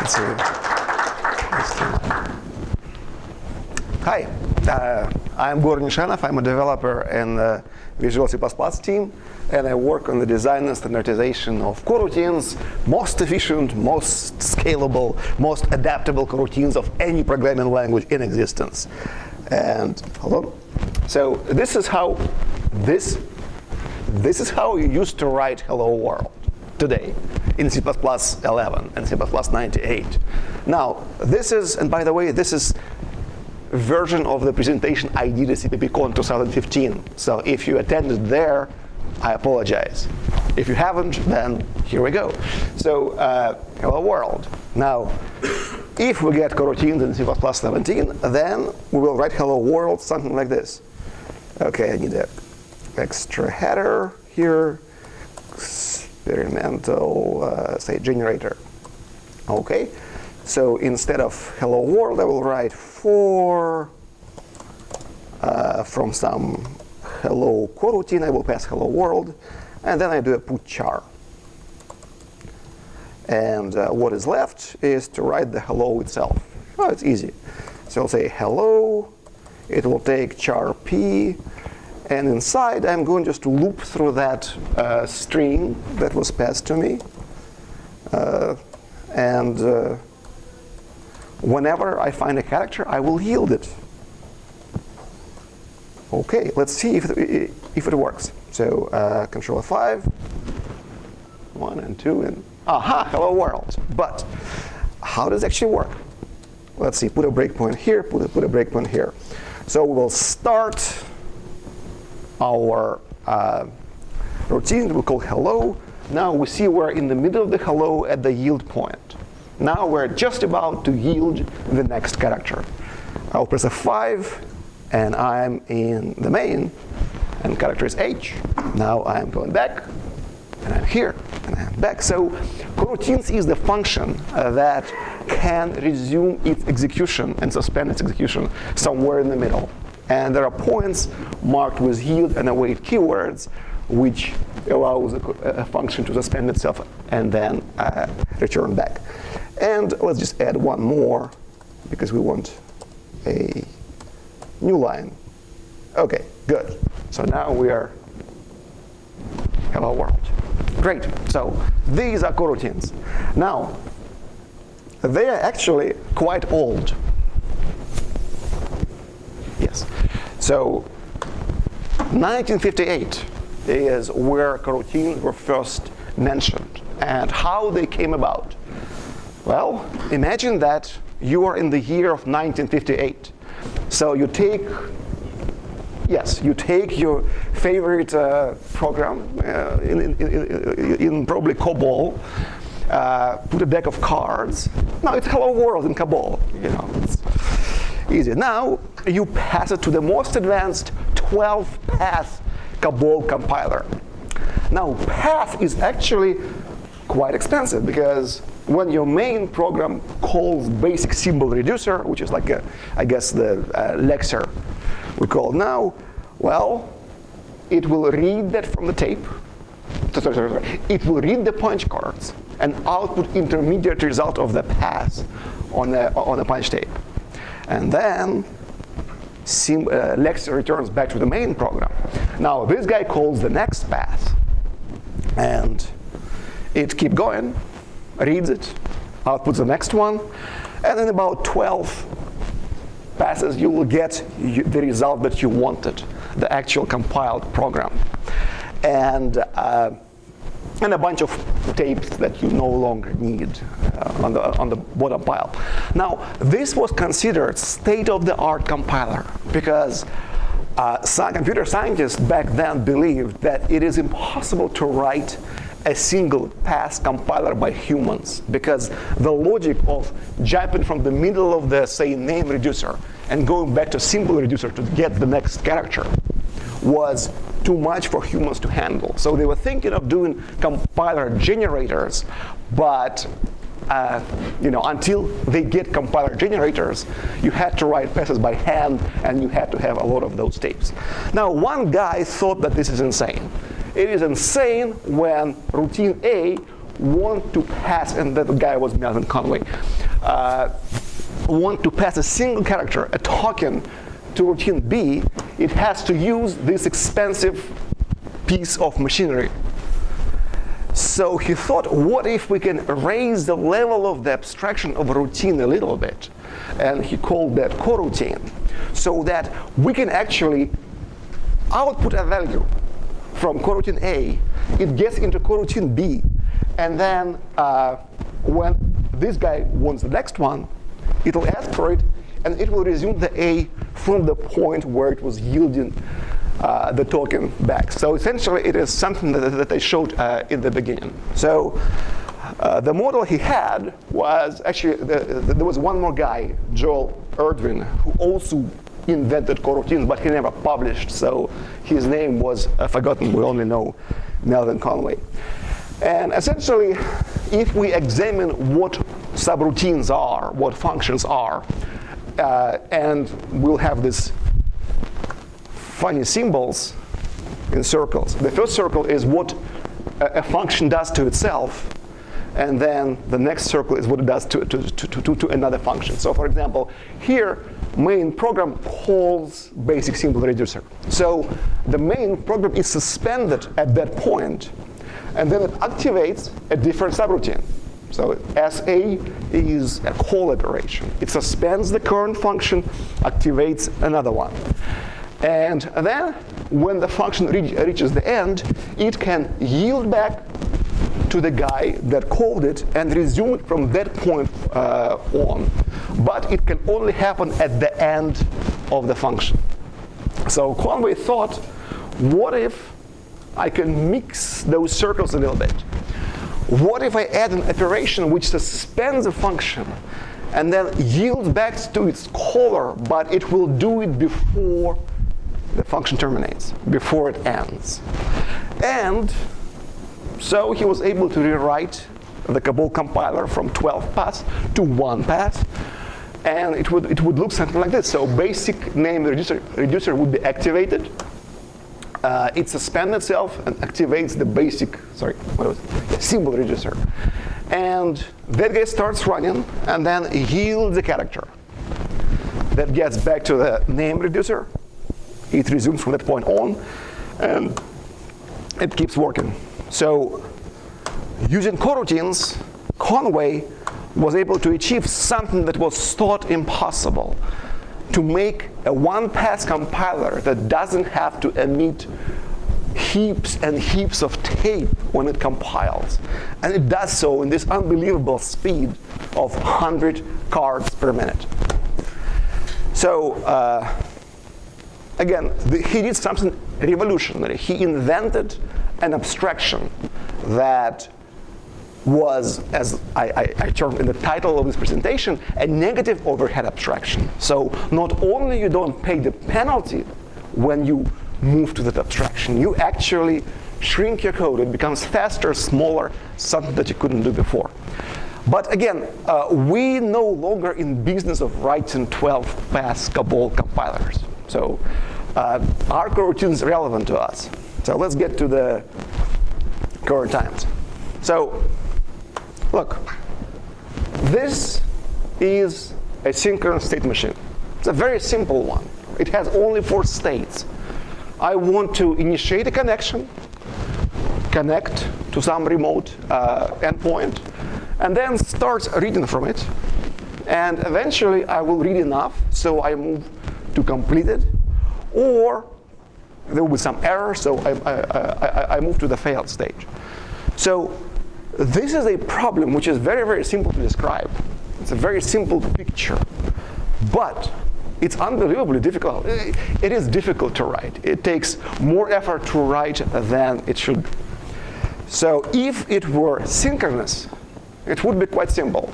Let's see. Hi, I'm Gordon Nishanov. I'm a developer in the Visual C++ team, and I work on the design and standardization of coroutines, most efficient, most scalable, most adaptable coroutines of any programming language in existence. And hello. So this is how you used to write "Hello World" today in C++ 11 and C++ 98. Now this is, and by the way, this is version of the presentation I did at CPPCon 2015. So if you attended there, I apologize. If you haven't, then here we go. So hello world. Now, if we get coroutines in C++ 17, then we will write hello world something like this. Okay, I need an extra header here. Experimental, say, generator. Okay. So instead of hello world, I will write from some hello coroutine, I will pass hello world, and then I do a put char. And what is left is to write the hello itself. Oh, it's easy. So I'll say hello, it will take char p, and inside I'm going just to loop through that string that was passed to me. Whenever I find a character, I will yield it. Okay, let's see if it works. So Control F5, 1 and 2, and aha, hello world. But how does it actually work? Let's see, put a breakpoint here, put a breakpoint here. So we will start our routine, we'll call hello. Now we see we're in the middle of the hello at the yield point. Now we're just about to yield the next character. I'll press F5, and I'm in the main, and character is H. Now I'm going back, and I'm here, and I'm back. So coroutines is the function that can resume its execution and suspend its execution somewhere in the middle. And there are points marked with yield and await keywords, which allows a function to suspend itself and then return back. And let's just add one more, because we want a new line. Okay, good. So now we are hello world. Great. So these are coroutines. Now, they are actually quite old. Yes. So 1958 is where coroutines were first mentioned, and how they came about. Well, imagine that you are in the year of 1958. So you take your favorite program in probably COBOL, put a deck of cards. Now it's hello world in COBOL. You know, it's easy. Now you pass it to the most advanced 12-path COBOL compiler. Now path is actually quite expensive, because when your main program calls basic symbol reducer, which is like I guess the lexer we call now, well, it will read that from the tape. It will read the punch cards and output intermediate result of the pass on a punch tape. And then lexer returns back to the main program. Now this guy calls the next pass, and it keeps going, reads it, outputs the next one, and in about 12 passes you will get the result that you wanted, the actual compiled program. And a bunch of tapes that you no longer need on the bottom pile. Now, this was considered state-of-the-art compiler, because some computer scientists back then believed that it is impossible to write a single pass compiler by humans, because the logic of jumping from the middle of the, say, name reducer and going back to symbol reducer to get the next character was too much for humans to handle. So they were thinking of doing compiler generators, but until they get compiler generators, you had to write passes by hand, and you had to have a lot of those tapes. Now, one guy thought that this is insane. It is insane when routine A want to pass, and that guy was Melvin Conway, want to pass a single character, a token, to routine B, it has to use this expensive piece of machinery. So he thought, what if we can raise the level of the abstraction of a routine a little bit? And he called that coroutine, so that we can actually output a value from coroutine A, it gets into coroutine B, and then when this guy wants the next one, it'll ask for it, and it will resume the A from the point where it was yielding the token back. So essentially, it is something that I showed in the beginning. So the model he had was actually, there was one more guy, Joel Erdwin, who also invented coroutines, but he never published, so his name was forgotten. We only know Melvin Conway. And essentially, if we examine what subroutines are, what functions are, and we'll have these funny symbols in circles. The first circle is what a function does to itself, and then the next circle is what it does to another function. So for example, here, main program calls basic symbol reducer. So the main program is suspended at that point, and then it activates a different subroutine. So SA is a call operation. It suspends the current function, activates another one. And then when the function reaches the end, it can yield back to the guy that called it and resume it from that point on. But it can only happen at the end of the function. So Conway thought, what if I can mix those circles a little bit? What if I add an operation which suspends a function and then yields back to its caller, but it will do it before the function terminates, before it ends? And so he was able to rewrite the Cabal compiler from 12 pass to 1 pass, and it would look something like this. So basic name reducer would be activated. It suspends itself and activates the basic, symbol reducer. And that guy starts running and then yields a character. That gets back to the name reducer. It resumes from that point on, and it keeps working. So using coroutines, Conway was able to achieve something that was thought impossible, to make a one-pass compiler that doesn't have to emit heaps and heaps of tape when it compiles. And it does so in this unbelievable speed of 100 cards per minute. So again, he did something revolutionary. He invented an abstraction that was, as I termed in the title of this presentation, a negative overhead abstraction. So not only you don't pay the penalty when you move to that abstraction, you actually shrink your code. It becomes faster, smaller, something that you couldn't do before. But again, we no longer in business of writing 12-pass Cabal compilers. So our coroutine is relevant to us. So let's get to the current times. So look, this is a synchronous state machine. It's a very simple one. It has only 4 states. I want to initiate a connection, connect to some remote endpoint, and then start reading from it. And eventually, I will read enough, so I move to completed, or there will be some error, so I move to the failed stage. So this is a problem which is very, very simple to describe. It's a very simple picture, but it's unbelievably difficult. It is difficult to write. It takes more effort to write than it should. So if it were synchronous, it would be quite simple.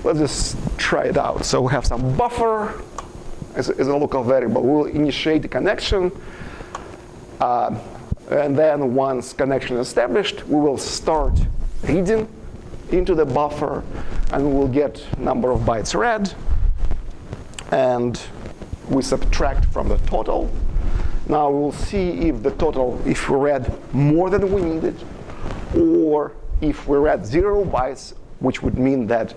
Let's just try it out. So we have some buffer as a local variable. We'll initiate the connection. And then once connection is established, we will start reading into the buffer, and we will get number of bytes read. And we subtract from the total. Now we'll see if the total, if we read more than we needed, or if we read 0 bytes, which would mean that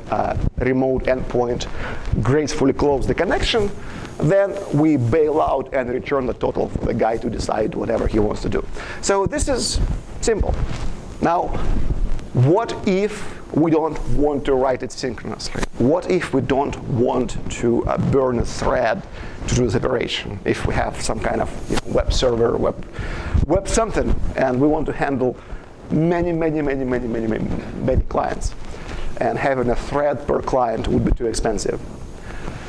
remote endpoint gracefully closed the connection, then we bail out and return the total for the guy to decide whatever he wants to do. So this is simple. Now, what if we don't want to write it synchronously? What if we don't want to burn a thread to do this operation? If we have some kind of web server, web something, and we want to handle many clients, and having a thread per client would be too expensive.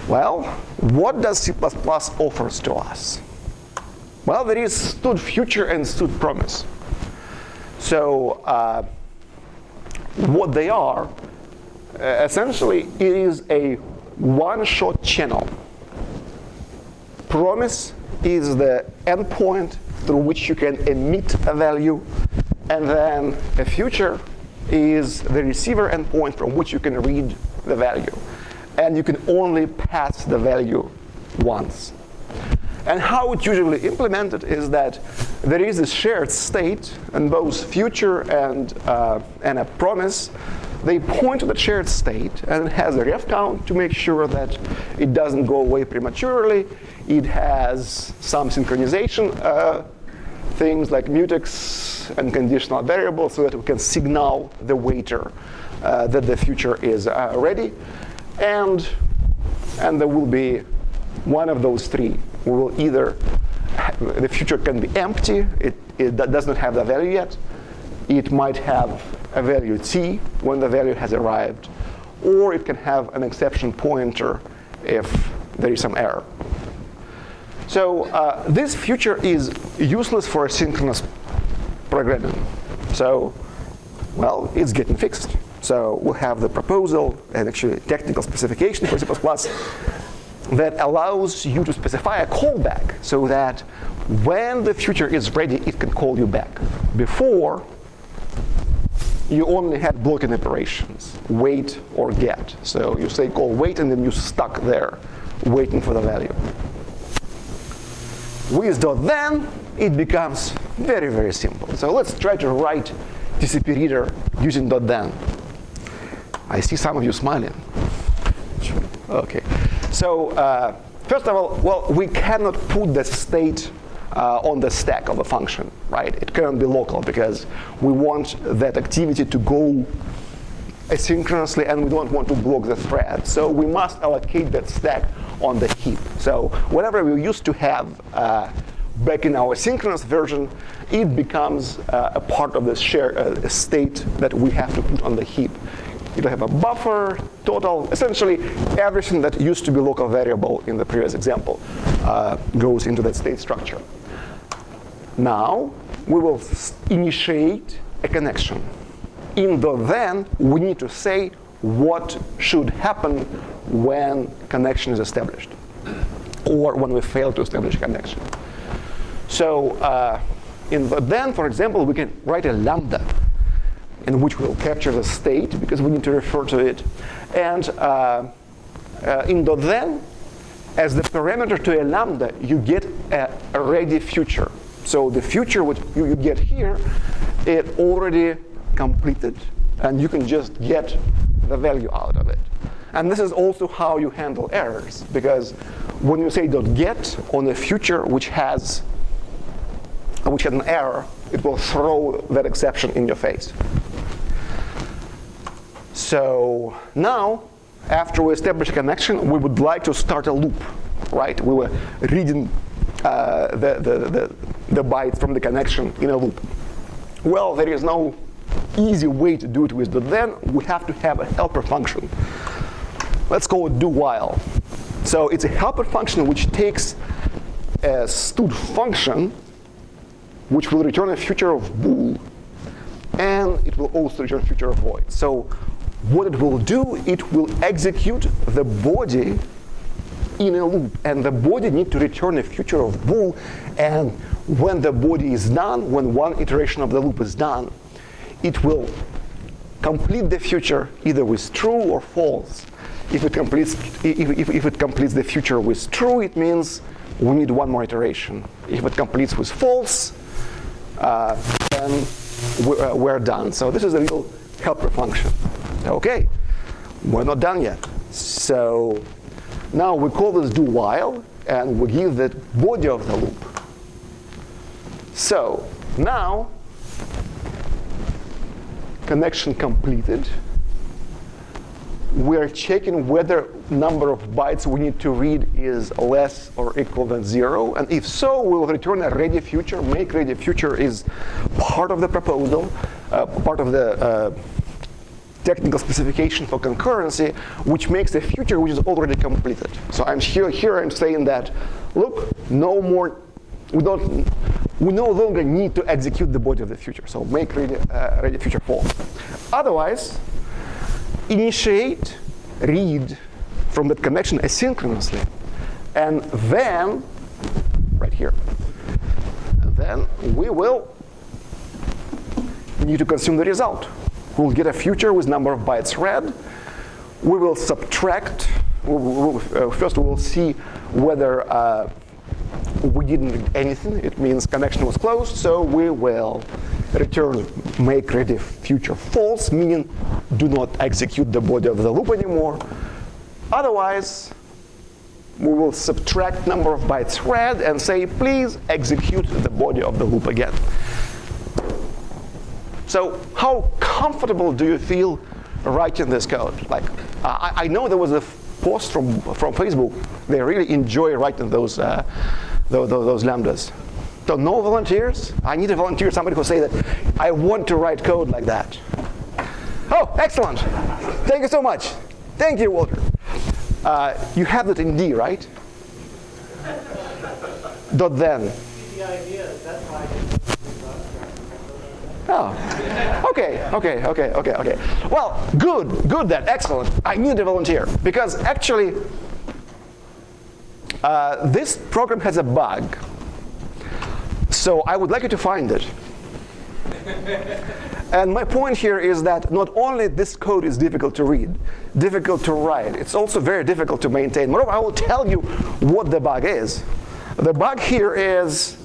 Well, what does C++ offers to us? Well, there is stood future and stood promise. So what they are, essentially, it is a one-shot channel. Promise is the endpoint through which you can emit a value, and then a future is the receiver endpoint from which you can read the value. And you can only pass the value once. And how it's usually implemented is that there is a shared state, and both future and a promise, they point to the shared state, and it has a ref count to make sure that it doesn't go away prematurely. It has some synchronization things like mutex and conditional variables so that we can signal the waiter that the future is ready. And there will be one of those three. We will either, the future can be empty, it does not have the value yet. It might have a value t when the value has arrived, or it can have an exception pointer if there is some error. So this future is useless for asynchronous programming. So, well, it's getting fixed. So we'll have the proposal and actually technical specification for C++ that allows you to specify a callback so that when the future is ready, it can call you back. Before, you only had blocking operations, wait or get. So you say call wait, and then you're stuck there waiting for the value. With .then, it becomes very, very simple. So let's try to write TCP reader using .then. I see some of you smiling. Okay. So first of all, well, we cannot put the state on the stack of a function, right? It cannot be local because we want that activity to go asynchronously, and we don't want to block the thread. So we must allocate that stack on the heap. So whatever we used to have back in our synchronous version, it becomes a part of the shared state that we have to put on the heap. It'll have a buffer, total, essentially everything that used to be local variable in the previous example goes into that state structure. Now, we will initiate a connection. In .then, we need to say what should happen when connection is established, or when we fail to establish a connection. So in .then, for example, we can write a lambda in which we'll capture the state because we need to refer to it. And in .then, as the parameter to a lambda, you get a ready future. So the future what you get here, it already completed, and you can just get the value out of it. And this is also how you handle errors, because when you say .get on a future which has an error, it will throw that exception in your face. So now, after we establish a connection, we would like to start a loop, right? We were reading the byte from the connection in a loop. Well, there is no easy way to do it with .then. We have to have a helper function. Let's call it do while. So it's a helper function which takes a stood function which will return a future of bool, and it will also return a future of void. So what it will do, it will execute the body in a loop, and the body needs to return a future of bool, and when the body is done, when one iteration of the loop is done, it will complete the future either with true or false. If it completes the future with true, it means we need one more iteration. If it completes with false, then we're done. So this is a little helper function. Okay, we're not done yet. So now we call this do while, and we give the body of the loop. So now, connection completed. We're checking whether number of bytes we need to read is less or equal than 0. And if so, we will return a ready future. Make ready future is part of the proposal, part of the technical specification for concurrency, which makes a future which is already completed. So I'm here I'm saying that, look, no more, we no longer need to execute the body of the future. So make ready future false. Otherwise, initiate read from that connection asynchronously, and then, right here, and then we will need to consume the result. We'll get a future with number of bytes read. We will subtract. First, we will see whether we didn't read anything. It means connection was closed. So we will return make ready future false, meaning do not execute the body of the loop anymore. Otherwise, we will subtract number of bytes read and say, please execute the body of the loop again. So how comfortable do you feel writing this code? Like, I know there was a post from Facebook. They really enjoy writing those lambdas. So no volunteers? I need a volunteer, somebody who say that I want to write code like that. Oh, excellent. Thank you so much. Thank you, Walter. You have that in D, right? Dot then. The idea, that's why I did. Oh, okay. Well, good then, excellent. I need a volunteer because actually this program has a bug. So I would like you to find it. And my point here is that not only this code is difficult to read, difficult to write, it's also very difficult to maintain. Moreover, I will tell you what the bug is. The bug here is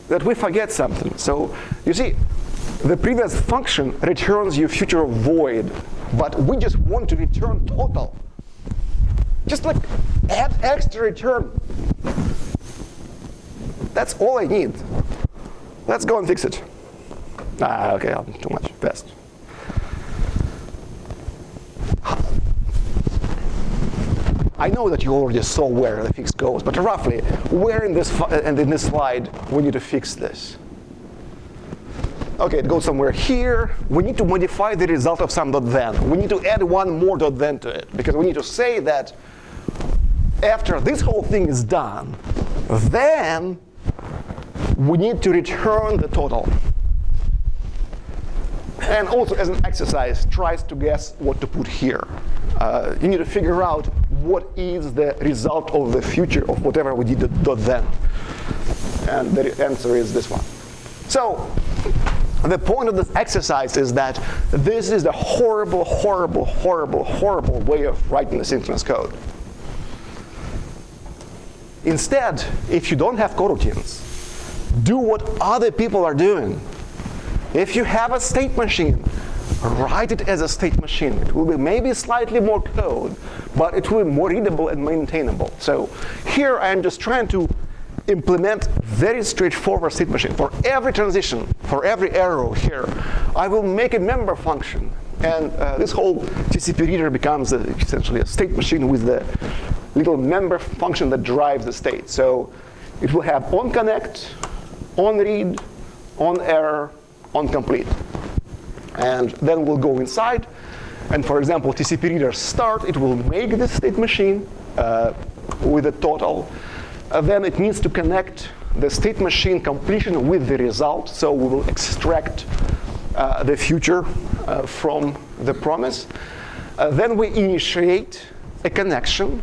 that we forget something. So you see, the previous function returns you future void, but we just want to return total. Just like add extra return. That's all I need. Let's go and fix it. Okay, too much, fast. I know that you already saw where the fix goes, but roughly, where in this slide we need to fix this? Okay, it goes somewhere here. We need to modify the result of some dot then. We need to add one more dot then to it, because we need to say that after this whole thing is done, then we need to return the total. And also, as an exercise, tries to guess what to put here. You need to figure out what is the result of the future of whatever we did dot then. And the answer is this one. So the point of this exercise is that this is the horrible way of writing asynchronous code. Instead, if you don't have coroutines, do what other people are doing. If you have a state machine, write it as a state machine. It will be maybe slightly more code, but it will be more readable and maintainable. So here I am just trying to implement very straightforward state machine. For every transition, for every arrow here, I will make a member function. And this whole TCP reader becomes essentially a state machine with the little member function that drives the state. So it will have onConnect, onRead, onError, onComplete. And then we'll go inside. And for example, TCP reader start, it will make this state machine with a total. Then it needs to connect the state machine completion with the result. So we will extract the future from the promise. Then we initiate a connection.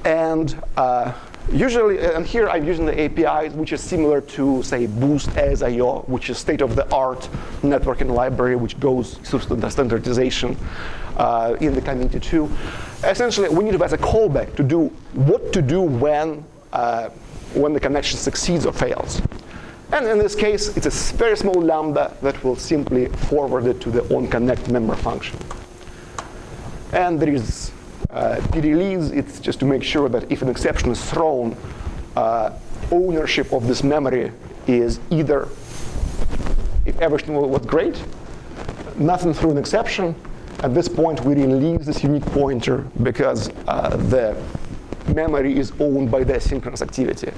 And usually, and here I'm using the API, which is similar to, say, Boost as.io, which is state-of-the-art networking library, which goes through the standardization in the community too. Essentially, we need to, as a callback, to do what to do when the connection succeeds or fails. And in this case, it's a very small lambda that will simply forward it to the onConnect member function. And there is pre-release. It's just to make sure that if an exception is thrown, ownership of this memory is either, if everything was great, nothing threw an exception. At this point, we release this unique pointer because the memory is owned by the asynchronous activity.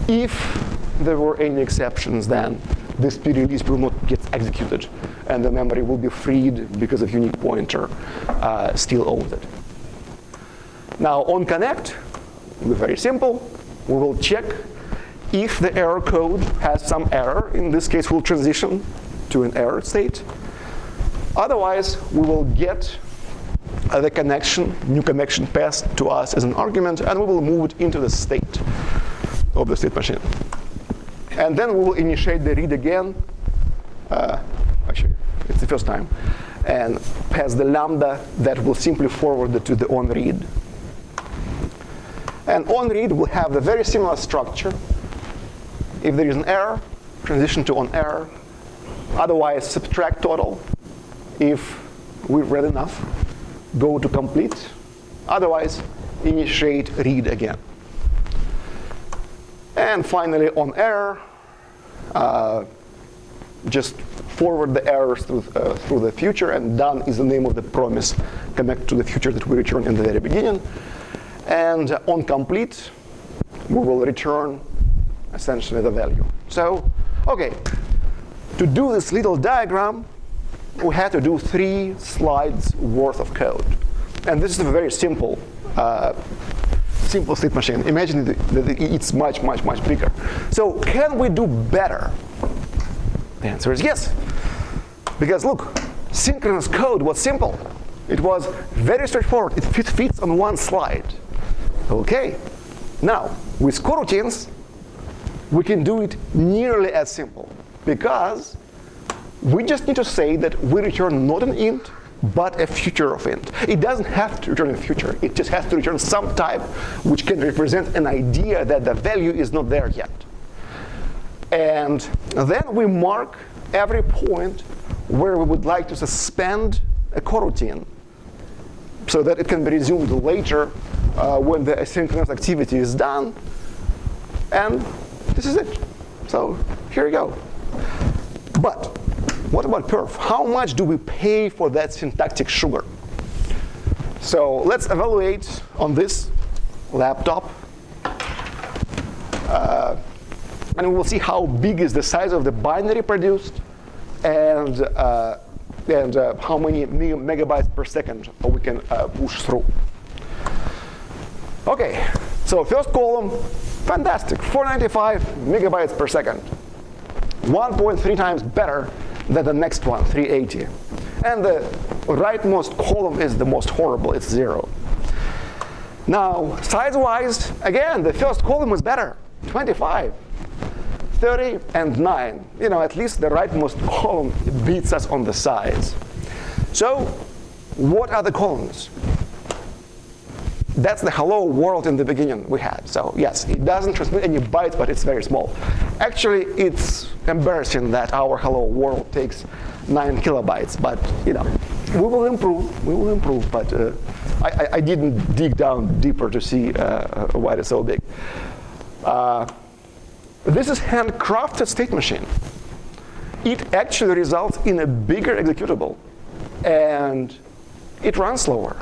If there were any exceptions, then this pre-release will not get executed, and the memory will be freed because of unique pointer still owns it. Now, on connect, it'll be very simple. We will check if the error code has some error. In this case, we'll transition to an error state. Otherwise, we will get the connection, new connection passed to us as an argument, and we will move it into the state of the state machine. And then we will initiate the read again. Actually, it's the first time. And pass the lambda that will simply forward it to the onRead. And onRead will have the very similar structure. If there is an error, transition to onError. Otherwise, subtract total. If we read enough, go to complete. Otherwise, initiate read again. And finally, onError, just forward the errors through the future, and done is the name of the promise connected to the future that we returned in the very beginning. And on complete, we will return essentially the value. So, okay, to do this little diagram, we had to do 3 slides worth of code. And this is a very simple state machine. Imagine that it's much, much, much bigger. So can we do better? The answer is yes. Because look, synchronous code was simple. It was very straightforward. It fits on one slide. OK. Now, with coroutines, we can do it nearly as simple. Because we just need to say that we return not an int, but a future of int. It doesn't have to return a future. It just has to return some type which can represent an idea that the value is not there yet. And then we mark every point where we would like to suspend a coroutine so that it can be resumed later when the asynchronous activity is done. And this is it. So here you go. But what about perf? How much do we pay for that syntactic sugar? So let's evaluate on this laptop. And we will see how big is the size of the binary produced and how many megabytes per second we can push through. OK, so first column, fantastic, 495 megabytes per second. 1.3 times better than the next one, 380. And the rightmost column is the most horrible, it's 0. Now, size-wise, again, the first column is better, 25, 30, and 9. You know, at least the rightmost column beats us on the size. So what are the columns? That's the hello world in the beginning we had. So yes, it doesn't transmit any bytes, but it's very small. Actually, it's embarrassing that our hello world takes 9 kilobytes. But you know, we will improve. We will improve. But I didn't dig down deeper to see why it's so big. This is handcrafted state machine. It actually results in a bigger executable, and it runs slower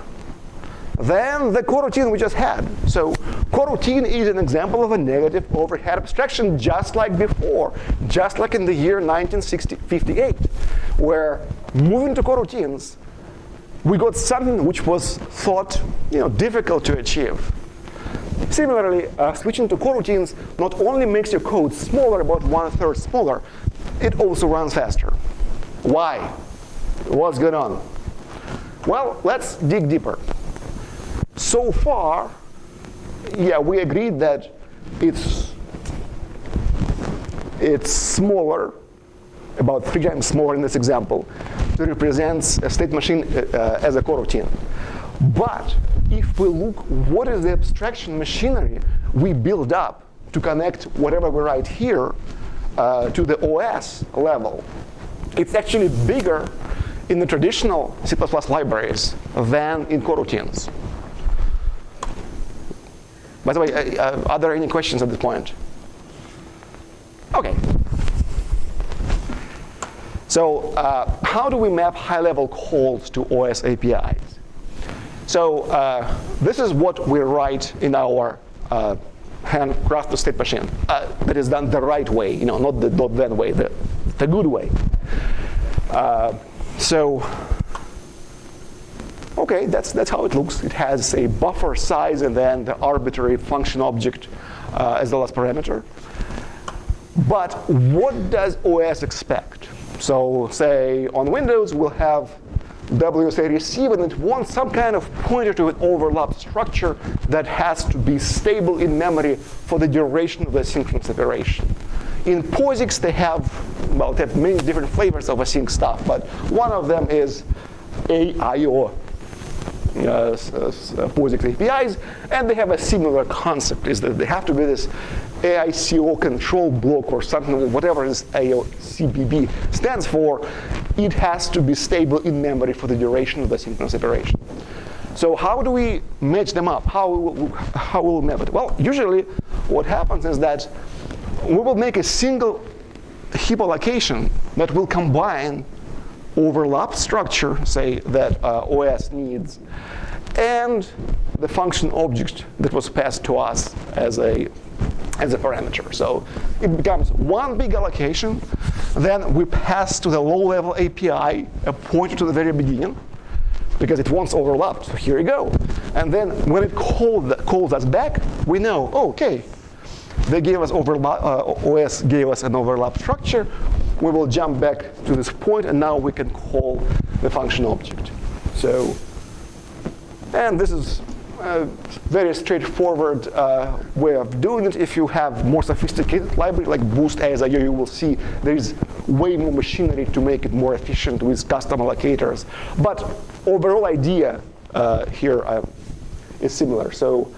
than the coroutine we just had. So coroutine is an example of a negative overhead abstraction, just like before, just like in the year 1958, where moving to coroutines, we got something which was thought difficult to achieve. Similarly, switching to coroutines not only makes your code smaller, about 1/3 smaller, it also runs faster. Why? What's going on? Well, let's dig deeper. So far, yeah, we agreed that it's smaller, about 3 times smaller in this example, to represent a state machine as a coroutine. But if we look, what is the abstraction machinery we build up to connect whatever we write here to the OS level, it's actually bigger in the traditional C++ libraries than in coroutines. By the way, are there any questions at this point? Okay. So how do we map high-level calls to OS APIs? So this is what we write in our handcrafted state machine. That is done the right way, not the .then way, the good way. Okay, that's how it looks. It has a buffer size and then the arbitrary function object as the last parameter. But what does OS expect? So say on Windows, we'll have WSA receive, and it wants some kind of pointer to an overlap structure that has to be stable in memory for the duration of the asynchronous operation. In POSIX, they have many different flavors of async stuff, but one of them is AIO POSIX APIs, and they have a similar concept, is that they have to be this AICO control block or something, whatever this AICBB stands for. It has to be stable in memory for the duration of the synchronous operation. So how do we match them up? How will we map it? Well, usually what happens is that we will make a single heap allocation that will combine overlap structure, say, that OS needs, and the function object that was passed to us as a parameter. So it becomes one big allocation. Then we pass to the low-level API a pointer to the very beginning, because it wants overlap. So here we go. And then when it calls us back, we know, okay, they gave us overlap, OS gave us an overlap structure. We will jump back to this point, and now we can call the function object. So, and this is a very straightforward way of doing it. If you have more sophisticated library like Boost ASIO, you will see there is way more machinery to make it more efficient with custom allocators. But overall idea here is similar. So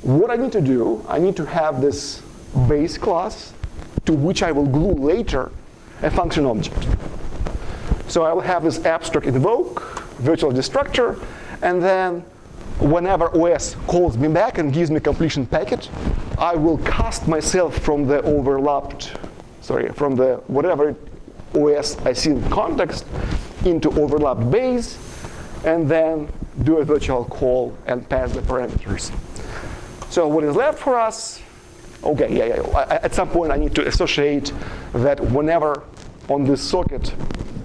what I need to do, I need to have this base class to which I will glue later a function object. So I will have this abstract invoke, virtual destructor, and then whenever OS calls me back and gives me completion packet, I will cast myself from the from the whatever OS I see in context into overlap base, and then do a virtual call and pass the parameters. So what is left for us? Okay, at some point I need to associate that whenever on this socket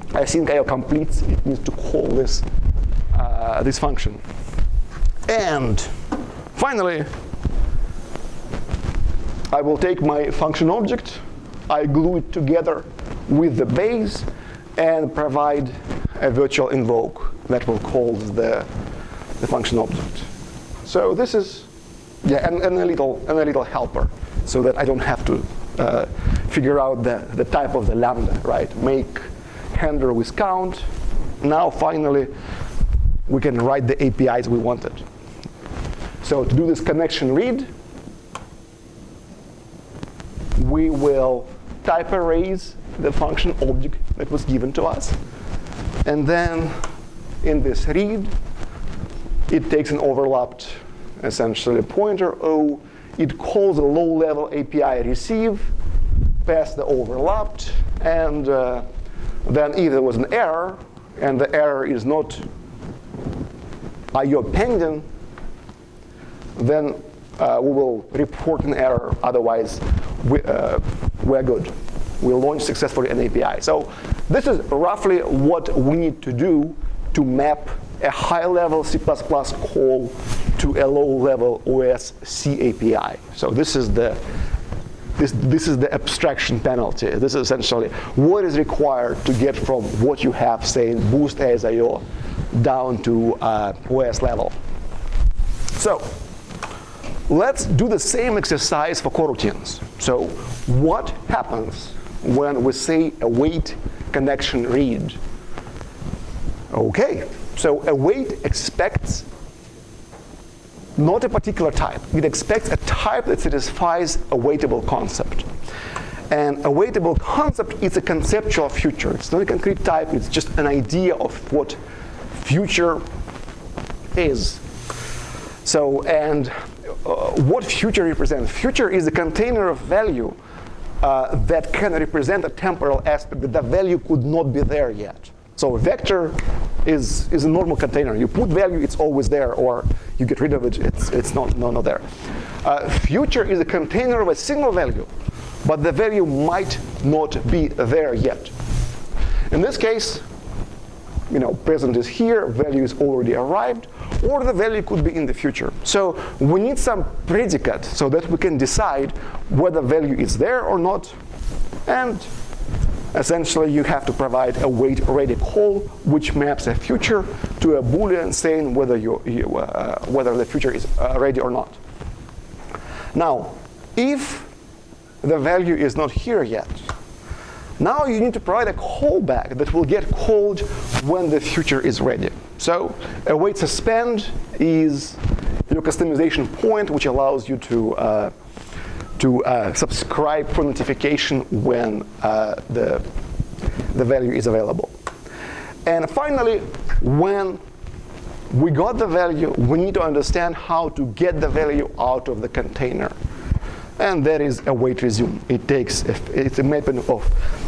async.io completes, it needs to call this this function. And finally, I will take my function object, I glue it together with the base, and provide a virtual invoke that will call the function object. So this is, and a little helper, so that I don't have to figure out the type of the lambda, right? Make handler with count. Now finally, we can write the APIs we wanted. So to do this connection read, we will type arrays the function object that was given to us. And then in this read, it takes an overlapped, essentially pointer O. It calls a low-level API receive, pass the overlapped, and then if there was an error, and the error is not IO pending, then we will report an error. Otherwise, we're good. We'll launch successfully an API. So this is roughly what we need to do to map a high-level C++ call to a low-level OS C API. So this is the abstraction penalty. This is essentially what is required to get from what you have, say, in Boost ASIO down to OS level. So let's do the same exercise for coroutines. So what happens when we say await connection read? Okay, so await expects not a particular type. It expects a type that satisfies a waitable concept. And awaitable concept is a conceptual future. It's not a concrete type. It's just an idea of what future is. So, and what future represents? Future is a container of value that can represent a temporal aspect that the value could not be there yet. So a vector is a normal container. You put value, it's always there, or you get rid of it, it's not there. Future is a container of a single value, but the value might not be there yet. In this case, present is here, value is already arrived, or the value could be in the future. So we need some predicate so that we can decide whether value is there or not. And essentially, you have to provide a wait-ready call, which maps a future to a Boolean saying whether whether the future is ready or not. Now, if the value is not here yet, now you need to provide a callback that will get called when the future is ready. So await suspend is your customization point, which allows you to subscribe for notification when the value is available. And finally, when we got the value, we need to understand how to get the value out of the container. And that is await resume. It's a mapping of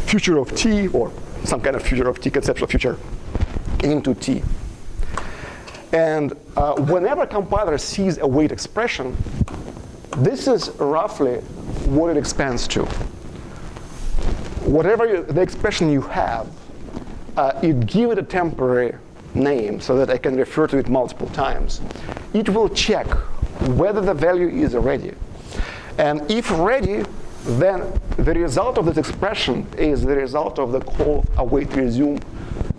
future of t, or some kind of future of t, conceptual future, into t. And whenever compiler sees a wait expression, this is roughly what it expands to. Whatever the expression you have, you give it a temporary name so that I can refer to it multiple times. It will check whether the value is ready. And if ready, then the result of this expression is the result of the call await resume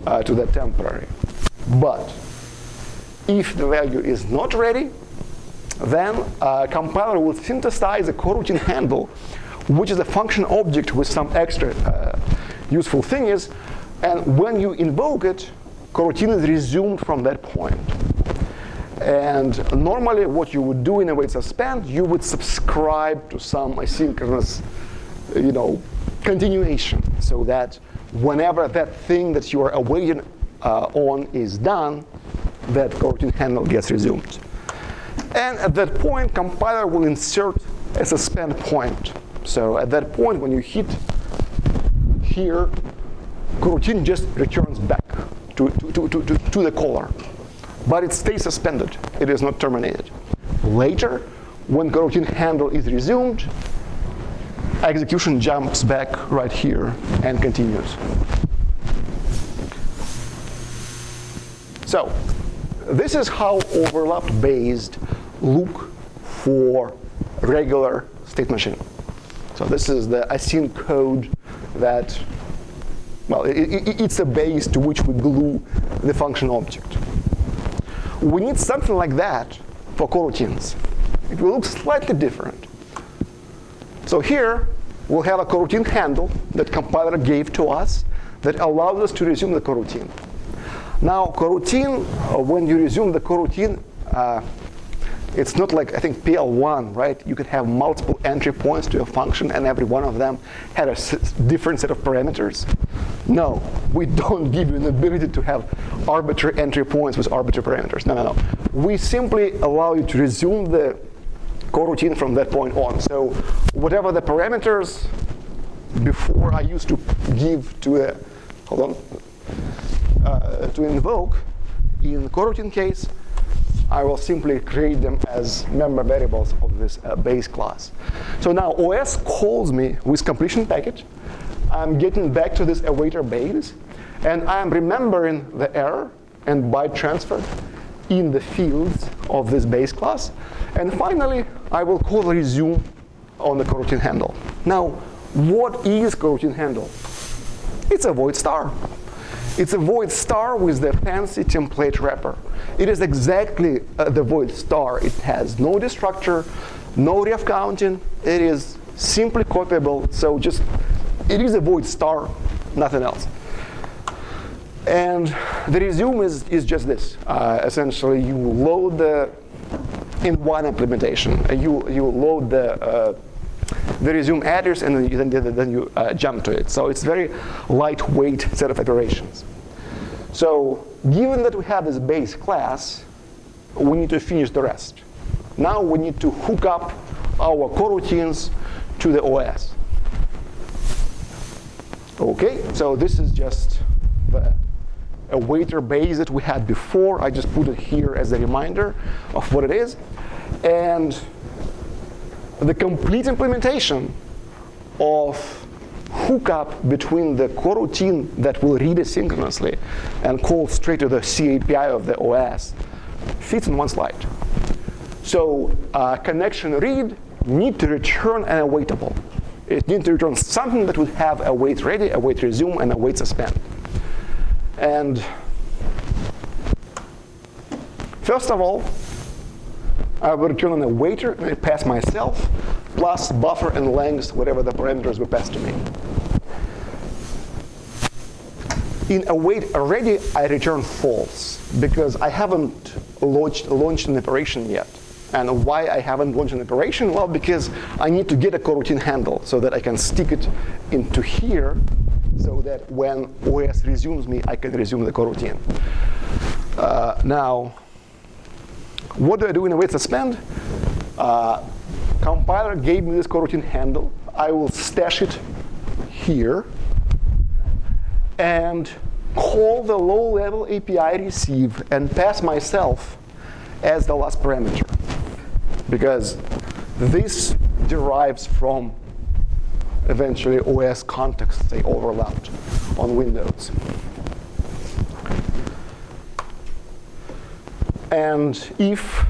to the temporary. But if the value is not ready, then compiler will synthesize a coroutine handle, which is a function object with some extra useful thing is, and when you invoke it, coroutine is resumed from that point. And normally what you would do in await suspend, you would subscribe to some asynchronous continuation, so that whenever that thing that you are awaiting on is done, that coroutine handle gets resumed. And at that point, compiler will insert a suspend point. So at that point, when you hit here, coroutine just returns back to the caller. But it stays suspended. It is not terminated. Later, when coroutine handle is resumed, execution jumps back right here and continues. So this is how overlap-based look for regular state machine. So this is the async code that, well, it's a base to which we glue the function object. We need something like that for coroutines. It will look slightly different. So here, we'll have a coroutine handle that compiler gave to us that allows us to resume the coroutine. Now, coroutine, when you resume the coroutine, it's not like, I think, PL1, right? You could have multiple entry points to a function, and every one of them had a different set of parameters. No, we don't give you an ability to have arbitrary entry points with arbitrary parameters. No. We simply allow you to resume the coroutine from that point on. So whatever the parameters before I used to give to to invoke, in the coroutine case, I will simply create them as member variables of this base class. So now OS calls me with completion package. I'm getting back to this awaiter base, and I'm remembering the error and byte transfer in the fields of this base class. And finally, I will call resume on the coroutine handle. Now, what is coroutine handle? It's a void star. It's a void star with the fancy template wrapper. It is exactly the void star. It has no destructor, no ref counting. It is simply copyable. So it is a void star, nothing else. And the resume is just this. Essentially, you load in one implementation. You load the the resume address, and then you jump to it. So it's very lightweight set of operations. So given that we have this base class, we need to finish the rest. Now we need to hook up our coroutines to the OS. Okay, so this is just the awaiter base that we had before. I just put it here as a reminder of what it is. And the complete implementation of hookup between the coroutine that will read asynchronously and call straight to the C API of the OS fits in one slide. So connection read need to return an awaitable. It needs to return something that would have await ready, await resume, and await suspend. And first of all, I will return an awaiter and I pass myself plus buffer and length, whatever the parameters we pass to me. In await already, I return false because I haven't launched an operation yet. And why I haven't launched an operation? Well, because I need to get a coroutine handle so that I can stick it into here so that when OS resumes me, I can resume the coroutine. Now, what do I do in await suspend? Compiler gave me this coroutine handle. I will stash it here and call the low-level API receive and pass myself as the last parameter, because this derives from eventually OS contexts they overlapped on Windows. And if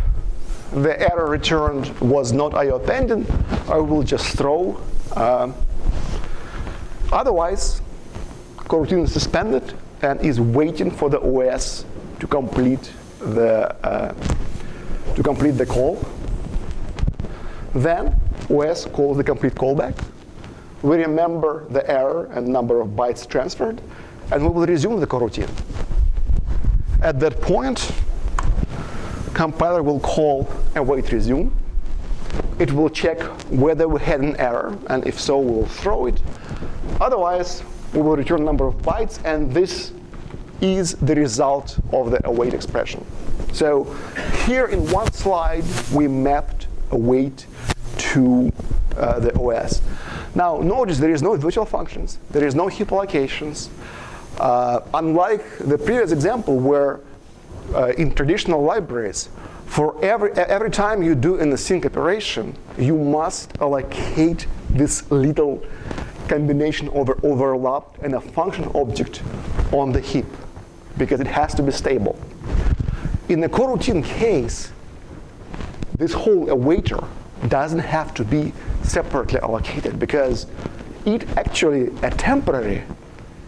the error returned was not IO pending, I will just throw. Otherwise, coroutine is suspended and is waiting for the OS to complete the call. Then OS calls the complete callback. We remember the error and number of bytes transferred, and we will resume the coroutine. At that point, compiler will call await resume. It will check whether we had an error, and if so, we will throw it. Otherwise, we will return number of bytes, and this is the result of the await expression. So here in one slide, we mapped await to the OS. Now, notice there is no virtual functions. There is no heap allocations. Unlike the previous example where in traditional libraries, for every time you do an async operation, you must allocate this little combination of overlap and a function object on the heap, because it has to be stable. In the coroutine case, this whole awaiter doesn't have to be separately allocated, because it actually a temporary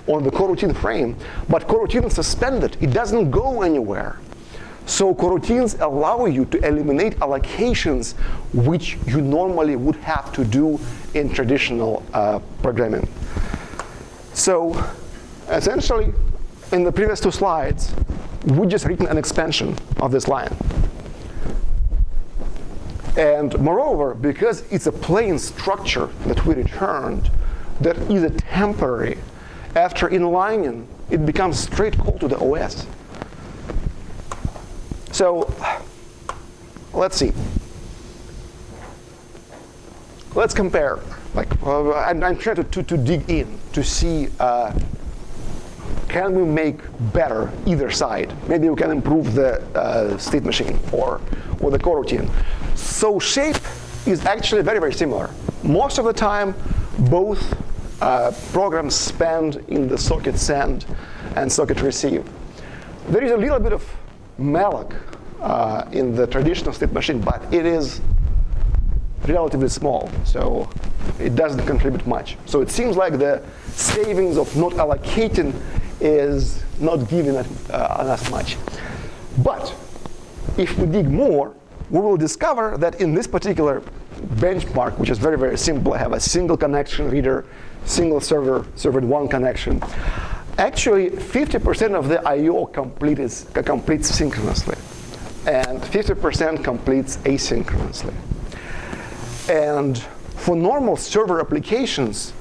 on the coroutine frame, but coroutine is suspended. It doesn't go anywhere. So coroutines allow you to eliminate allocations which you normally would have to do in traditional programming. So essentially, in the previous two slides, we just written an expansion of this line. And moreover, because it's a plain structure that we returned that is a temporary, after inlining, it becomes straight call to the OS. So let's see. Let's compare. I'm trying to dig in to see can we make better either side. Maybe we can improve the state machine or the coroutine. So shape is actually very, very similar. Most of the time, both programs spend in the socket send and socket receive. There is a little bit of malloc in the traditional state machine, but it is relatively small, so it doesn't contribute much. So it seems like the savings of not allocating is not giving us much. But if we dig more, we will discover that in this particular benchmark, which is very, very simple, I have a single connection reader, single server, server 1 connection. Actually, 50% of the I/O completes synchronously, and 50% completes asynchronously. And for normal server applications,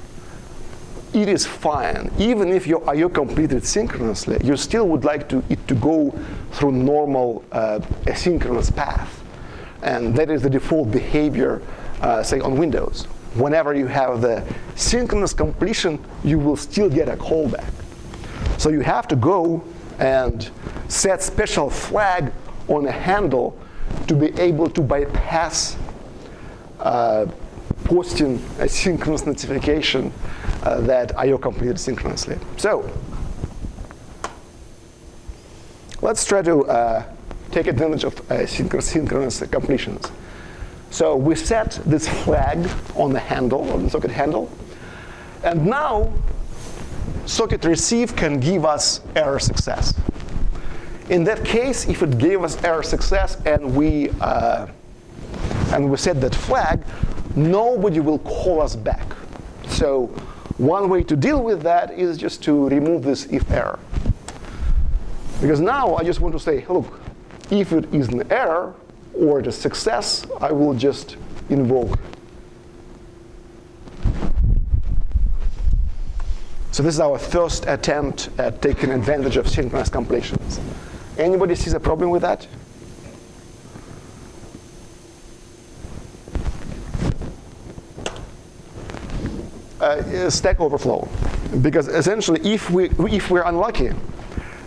it is fine. Even if your I/O completed synchronously, you still would like it to go through normal asynchronous path. And that is the default behavior, say, on Windows. Whenever you have the synchronous completion, you will still get a callback. So you have to go and set special flag on a handle to be able to bypass posting a synchronous notification that I/O completed synchronously. So let's try to take advantage of synchronous completions. So we set this flag on the handle, on the socket handle, and now socket receive can give us error success. In that case, if it gave us error success and we set that flag, nobody will call us back. So one way to deal with that is just to remove this if error. Because now I just want to say, look, if it is an error or it is success, I will just invoke. So this is our first attempt at taking advantage of synchronous completions. Anybody sees a problem with that? Stack Overflow. Because essentially, if we're unlucky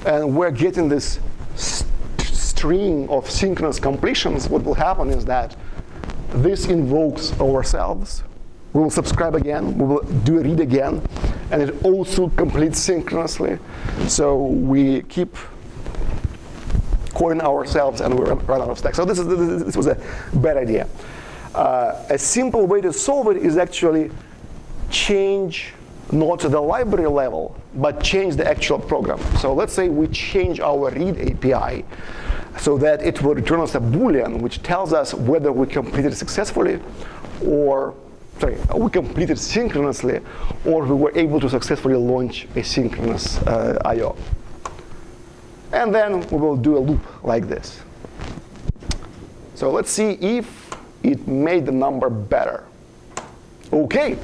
and we're getting this string of synchronous completions, what will happen is that this invokes ourselves. We will subscribe again. We will do a read again. And it also completes synchronously. So we keep calling ourselves and we run out of stack. So this was a bad idea. A simple way to solve it is actually change not the library level, but change the actual program. So let's say we change our read API so that it will return us a Boolean, which tells us whether we completed successfully or, we completed synchronously, or we were able to successfully launch a synchronous I/O. And then we will do a loop like this. So let's see if it made the number better. Okay,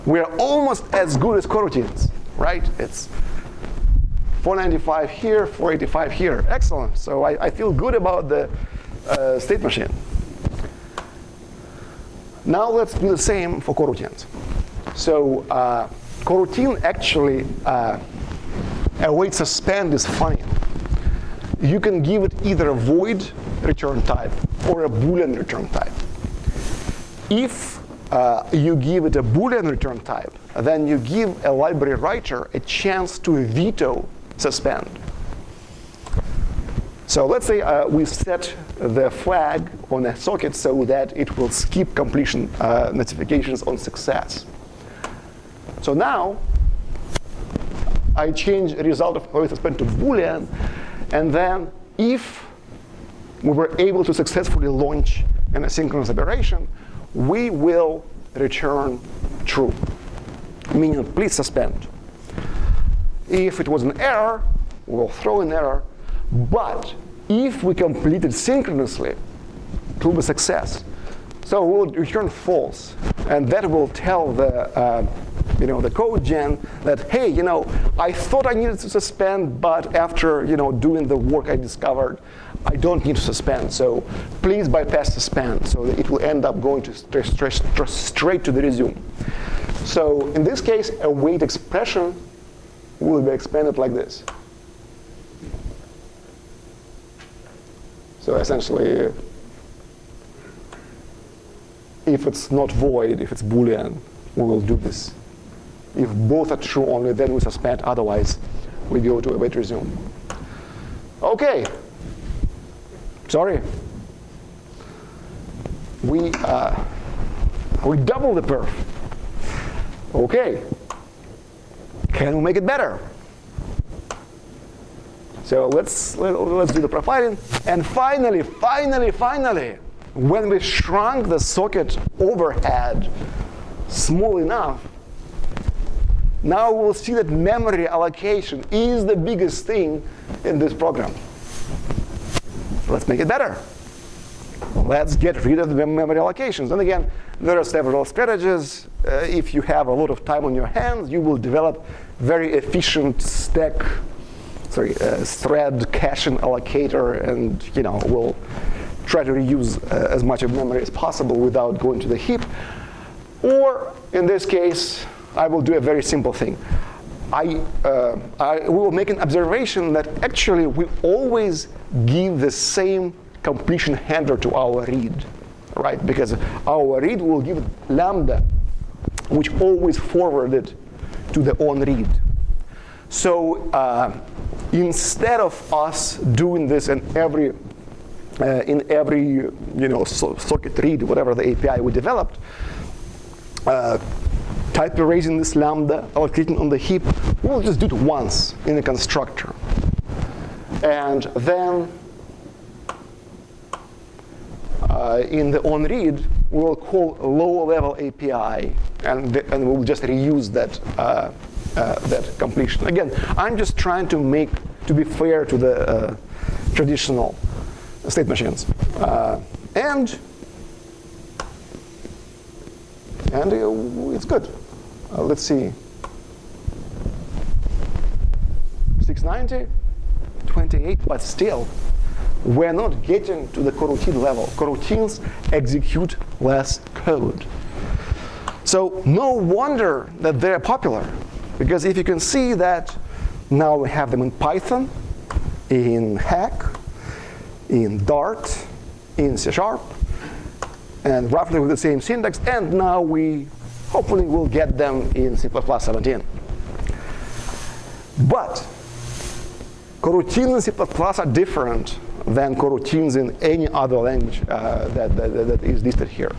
we're almost as good as coroutines, right? It's 495 here, 485 here. Excellent. So I feel good about the state machine. Now let's do the same for coroutines. So coroutine actually await suspend is funny. You can give it either a void return type or a Boolean return type. If you give it a Boolean return type, then you give a library writer a chance to veto suspend. So let's say we set the flag on a socket so that it will skip completion notifications on success. So now I change result of await suspend to Boolean, and then if we were able to successfully launch an asynchronous operation, we will return true, meaning please suspend. If it was an error, we will throw an error. But if we completed synchronously, it will be success. So we'll return false, and that will tell the the code gen that, hey, I thought I needed to suspend, but after doing the work, I discovered I don't need to suspend. So please bypass suspend, so that it will end up going to straight to the resume. So in this case, a wait expression will be expanded like this. So essentially, if it's not void, if it's Boolean, we will do this. If both are true, only then we suspend. Otherwise, we go to await resume. Okay. Sorry. We double the perf. Okay. Can we make it better? So let's do the profiling. And finally, when we shrunk the socket overhead small enough, now we'll see that memory allocation is the biggest thing in this program. So let's make it better. let's get rid of the memory allocations. And again, there are several strategies. If you have a lot of time on your hands, you will develop very efficient thread caching allocator, and will try to reuse as much of memory as possible without going to the heap. Or in this case, I will do a very simple thing. I will make an observation that actually we always give the same completion handler to our read, right? Because our read will give lambda, which always forwarded to the on read. So instead of us doing this in every socket read, whatever the API we developed, type erasing this lambda, allocating on the heap, we'll just do it once in the constructor. And then in the onRead, we'll call a lower-level API, and we'll just reuse that completion. Again, I'm just trying to be fair to the traditional state machines, and it's good. Let's see. 690, 28, but still, we're not getting to the coroutine level. Coroutines execute less code. So no wonder that they're popular, because if you can see that now we have them in Python, in Hack, in Dart, in C#, and roughly with the same syntax, and now we hopefully will get them in C++ 17. But coroutines in C++ are different than coroutines in any other language that is listed here.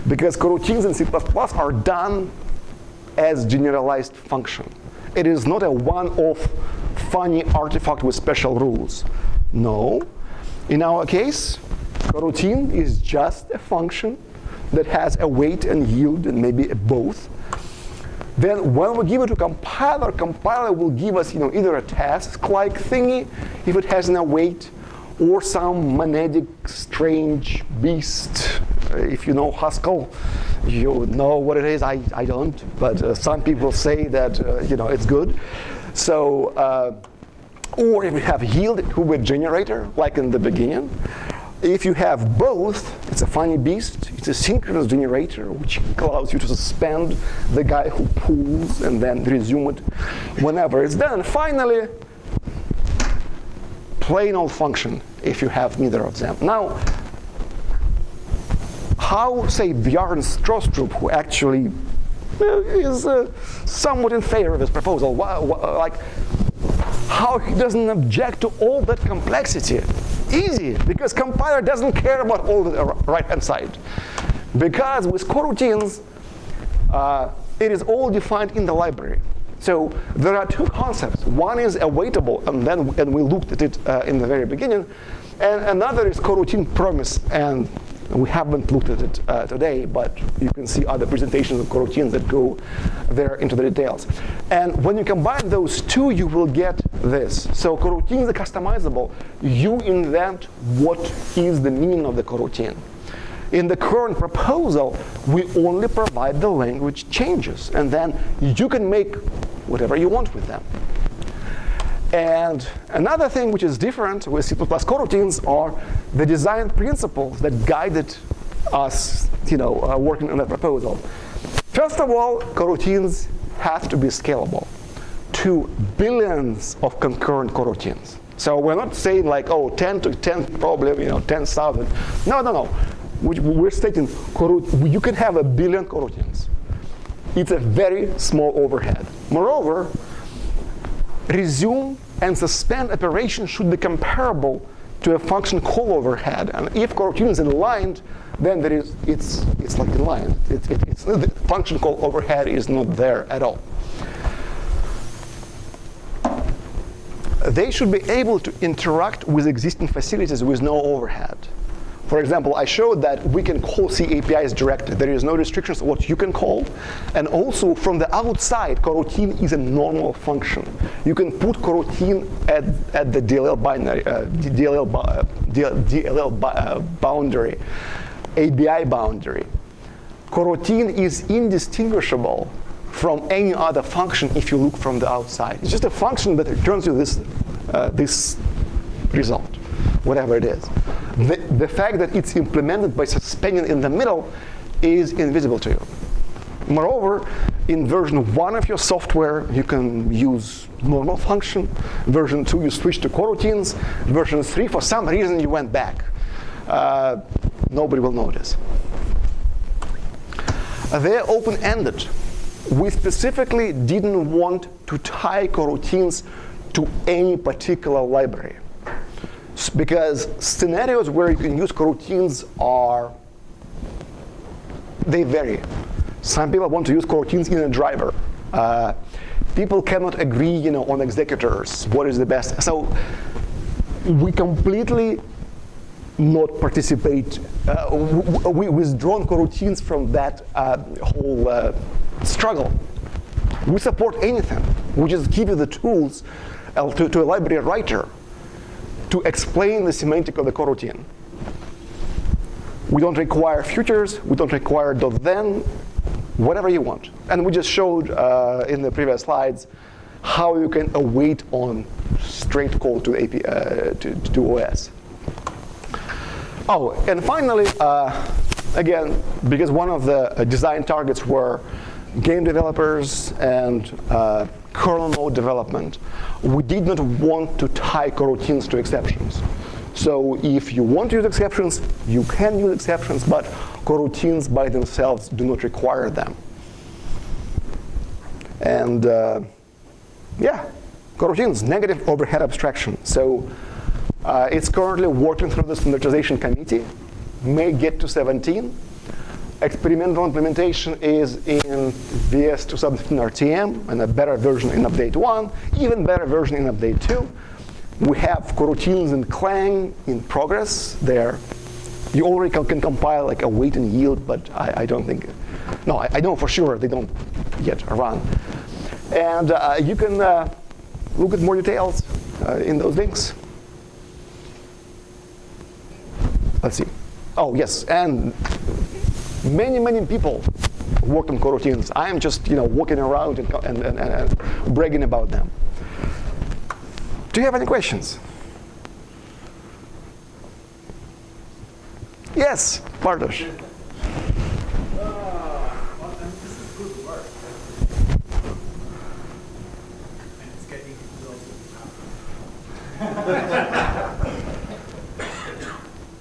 Because coroutines in C++ are done as generalized function. It is not a one-off funny artifact with special rules. No. In our case, coroutine is just a function that has a weight and yield and maybe a both. Then when we give it to compiler, compiler will give us either a task-like thingy if it has an await, or some monadic strange beast. If you know Haskell, you know what it is. I don't, but some people say that it's good. So, or if we have yield, it will be a generator, like in the beginning. If you have both, it's a funny beast. It's a synchronous generator, which allows you to suspend the guy who pulls and then resume it whenever it's done. And finally, plain old function, if you have neither of them. Now, how, say, Bjarne Strostrup, who actually is somewhat in favor of this proposal, how he doesn't object to all that complexity? Easy, because compiler doesn't care about all the right-hand side. Because with coroutines, it is all defined in the library. So there are two concepts. One is awaitable, and we looked at it in the very beginning. And another is coroutine promise, and we haven't looked at it today, but you can see other presentations of coroutines that go there into the details. And when you combine those two, you will get this. So coroutines are customizable. You invent what is the meaning of the coroutine. In the current proposal, we only provide the language changes, and then you can make whatever you want with them. And another thing which is different with C++ coroutines are the design principles that guided us, working on that proposal. First of all, coroutines have to be scalable to billions of concurrent coroutines. So we're not saying like, 10 to 10 probably, 10,000. No. We're stating you can have 1 billion coroutines. It's a very small overhead. Moreover, resume and suspend operation should be comparable to a function call overhead. And if coroutine is inlined, then it's like inlined. The function call overhead is not there at all. They should be able to interact with existing facilities with no overhead. For For example, I showed that we can call C APIs directly. There is no restrictions on what you can call. And also from the outside, coroutine is a normal function. You can put coroutine at the DLL binary, boundary, ABI boundary. Coroutine is indistinguishable from any other function if you look from the outside. It's just a function that returns you this result, whatever it is. The fact that it's implemented by suspending in the middle is invisible to you. Moreover, in version 1 of your software, you can use normal function. Version 2, you switch to coroutines. Version 3, for some reason, you went back. Nobody will notice. They're open-ended. We specifically didn't want to tie coroutines to any particular library, because scenarios where you can use coroutines they vary. Some people want to use coroutines in a driver. People cannot agree, on executors, what is the best. So we completely not participate. We withdrawn coroutines from that whole struggle. We support anything. We just give you the tools to a library writer to explain the semantic of the coroutine. We don't require futures. We don't require .then, whatever you want. And we just showed in the previous slides how you can await on straight call to API to OS. Oh, and finally, again, because one of the design targets were game developers and kernel mode development, we did not want to tie coroutines to exceptions. So if you want to use exceptions, you can use exceptions, but coroutines by themselves do not require them. And yeah, coroutines, negative overhead abstraction. So it's currently working through the standardization committee, may get to 17. Experimental implementation is in VS 2015 RTM, and a better version in update 1, even better version in update 2. We have coroutines in Clang in progress there. You already can compile like a wait and yield, but I don't think, no, I know for sure they don't yet run. And you can look at more details in those links. Let's see. Oh, yes, and many people worked on coroutines. I am just walking around and bragging about them. Do you have any questions? Yes, Bartosz. Well, and this is good work. And it's getting closer.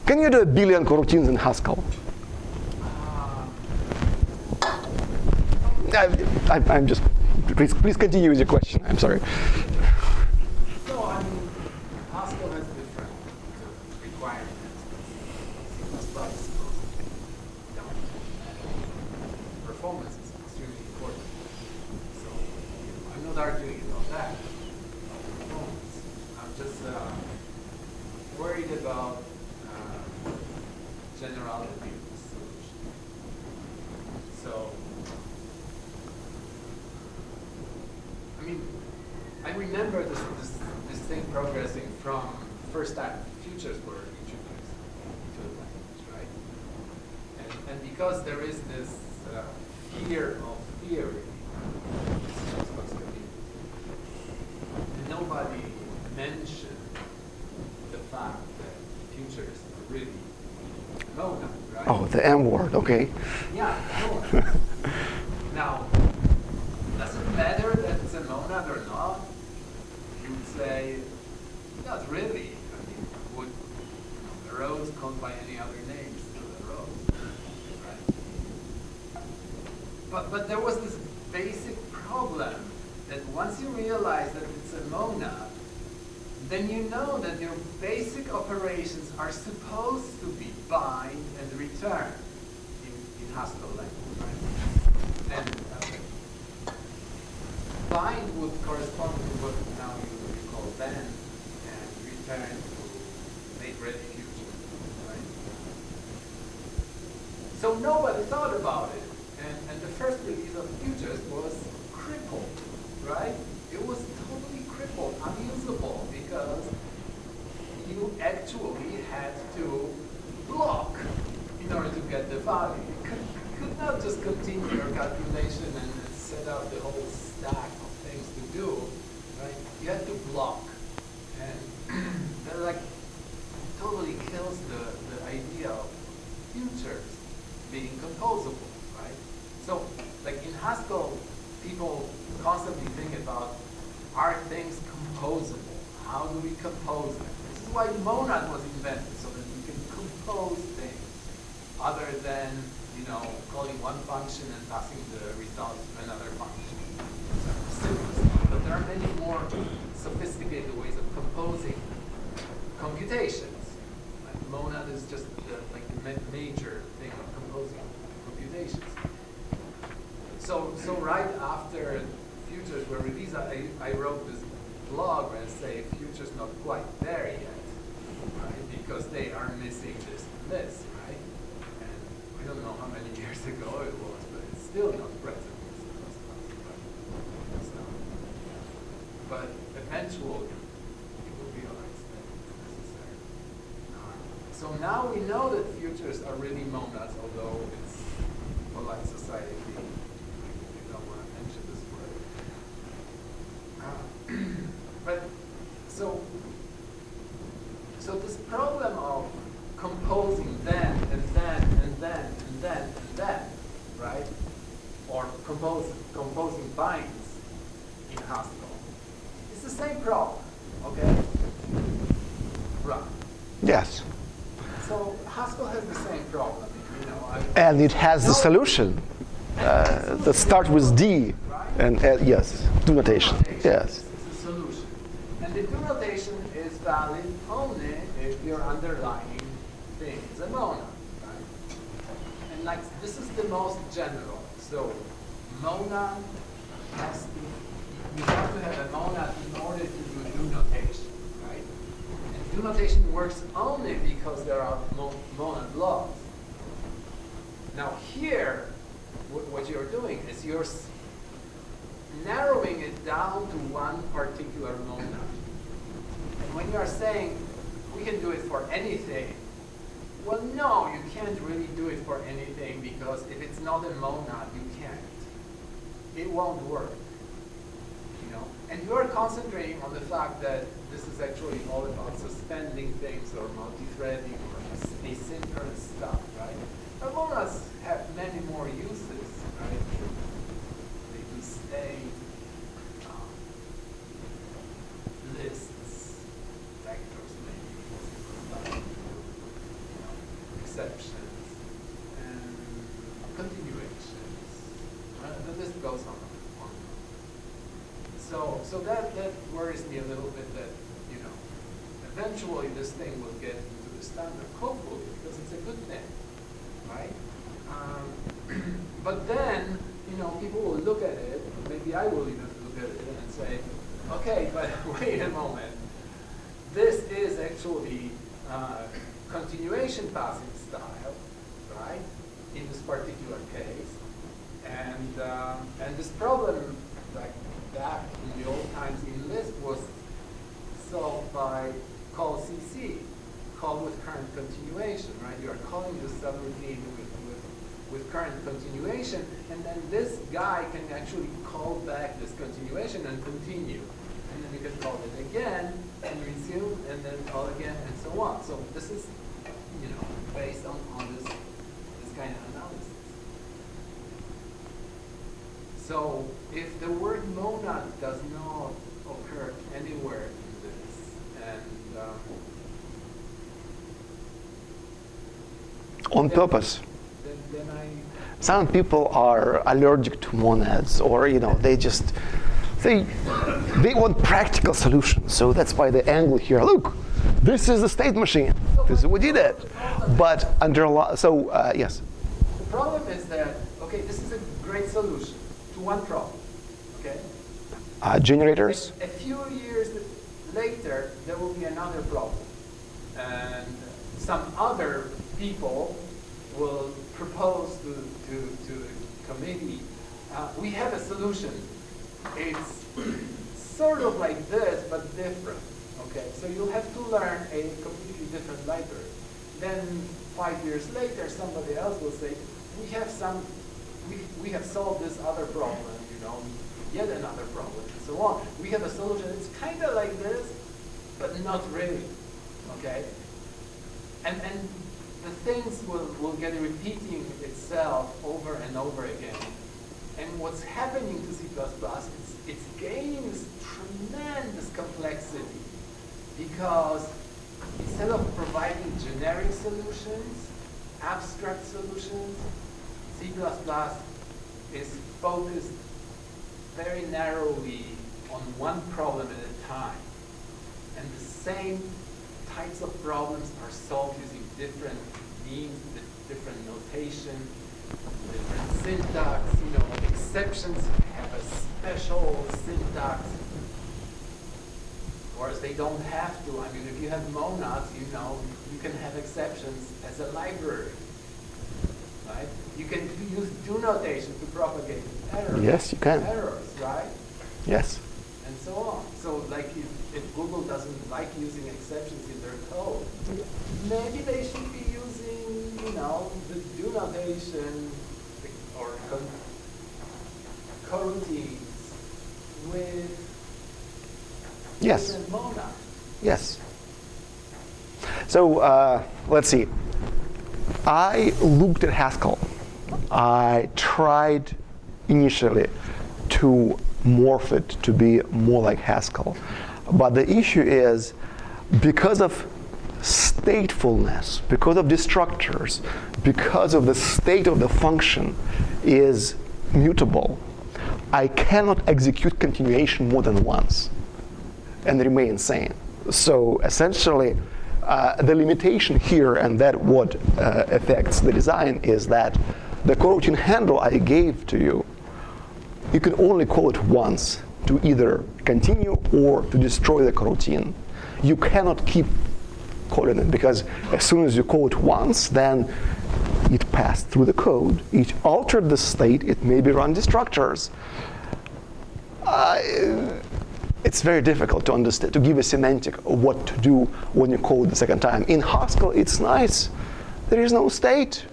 Can you do 1 billion coroutines in Haskell? I'm just, please continue with your question. I'm sorry. No, I mean, Haskell has different requirements. Performance is extremely important. So I'm not arguing about that. Performance. I'm just worried about generality of the solution. So, I mean, I remember this thing progressing from first time futures were introduced to the language, right? And because there is this fear of theory, nobody mentioned the fact that futures are really Mona, right? Oh, the M word, okay. Yeah, Mona. Now, does it matter that it's a monad or not? You would say, not really. I mean, would the rows called by any other names still a row, right? But there was this basic problem that once you realize that it's a monad, then you know that your basic operations are supposed to be bind and return in Haskell language, right? And bind would correspond to what now you call bend, and return to make ready future, right? So nobody thought about it. And the first release of futures was crippled, right? It was totally crippled, unusable, because you actually had to block in order to get the value. You could not just continue your calculation and set up the whole stack of things to do, right? You had to block. And that like totally kills the idea of futures being composable, right? So like in Haskell, people constantly think about, are things composable? How do we compose them? This is why monad was invented, so that we can compose things other than, you know, calling one function and passing the result to another function. But there are many more sophisticated ways of composing computations. Like monad is just like the major thing of composing computations. So right after futures were released, I wrote this blog and say futures not quite there yet, right? Because they are missing this list, right? And I don't know how many years ago it was, but it's still not present in C++, right? So, but eventually you will realize that it's necessary. So now we know that futures are really monads, although it's polite society. We don't want to mention this word. But so this problem of composing then and then and then and then and then, right? Or composing binds in Haskell. It's the same problem, okay? Right. Yes. So Haskell has the same problem, you know. And it has the solution. That start with D, and yes, do notation. Yes. It's a solution. And the do notation is valid only if your underlying thing is a monad, right? And like this is the most general. So monad has to, you have to have a monad in order to do notation, right? And do notation works only because there are monad blocks. Now here, what you're doing is you're narrowing it down to one particular monad. And when you're saying we can do it for anything, well, no, you can't really do it for anything, because if it's not a monad, you can't. It won't work. You know? And you're concentrating on the fact that this is actually all about suspending things or multi-threading or asynchronous stuff, right? But monads have many more uses, right? They do state, lists, vectors, maybe, exceptions, and continuations. The list goes on. So that worries me a little bit, that, you know, eventually this thing will get into the standard, hopefully, because it's a good thing, right? But then, you know, people will look at it, maybe I will even look at it and say, okay, but wait a moment. This is actually continuation passing style, right? In this particular case. And this problem, like back in the old times in Lisp, was solved by call CC, call with current continuation, right? You are calling the subroutine with current continuation, and then this guy can actually call back this continuation and continue. And then you can call it again and resume, and then call again, and so on. So this is, you know, based on this kind of analysis. So if the word monad does not occur anywhere in this, and On purpose. then Some people are allergic to monads, or, you know, they want practical solutions. So that's why the angle here. Look, this is the state machine. This is what you did. But yes. The problem is that, okay, this is a great solution to one problem, okay? Generators. A few years later, there will be another problem. And some other people will propose to the committee, we have a solution. It's sort of like this, but different. Okay, so you'll have to learn a completely different library. Then 5 years later, somebody else will say, we have solved this other problem, yet another problem, and so on. We have a solution. It's kind of like this, but not really. Okay, and the things will get repeating itself over and over again. And what's happening to C++, it's gaining this tremendous complexity, because instead of providing generic solutions, abstract solutions, C++ is focused very narrowly on one problem at a time. And the same types of problems are solved using different means, different notation, different syntax. Exceptions have a special syntax, whereas they don't have to. I mean, if you have monads, you can have exceptions as a library, right? You can use do notation to propagate errors. Yes, you can. Errors, right? Yes. And so on. So, like, if Google doesn't like using exceptions in their code, maybe they should be using, the do notation or coroutines with different monads. Yes. So let's see. I looked at Haskell. I tried initially to morph it to be more like Haskell. But the issue is, because of statefulness, because of destructors, because of the state of the function is mutable, I cannot execute continuation more than once and remain sane. So essentially, the limitation here, and that what affects the design, is that the coroutine handle I gave to you, you can only call it once to either continue or to destroy the coroutine. You cannot keep calling it, because as soon as you call it once, then it passed through the code. It altered the state. It maybe run destructors. It's very difficult to understand, to give a semantic of what to do when you code the second time. In Haskell, it's nice. There is no state.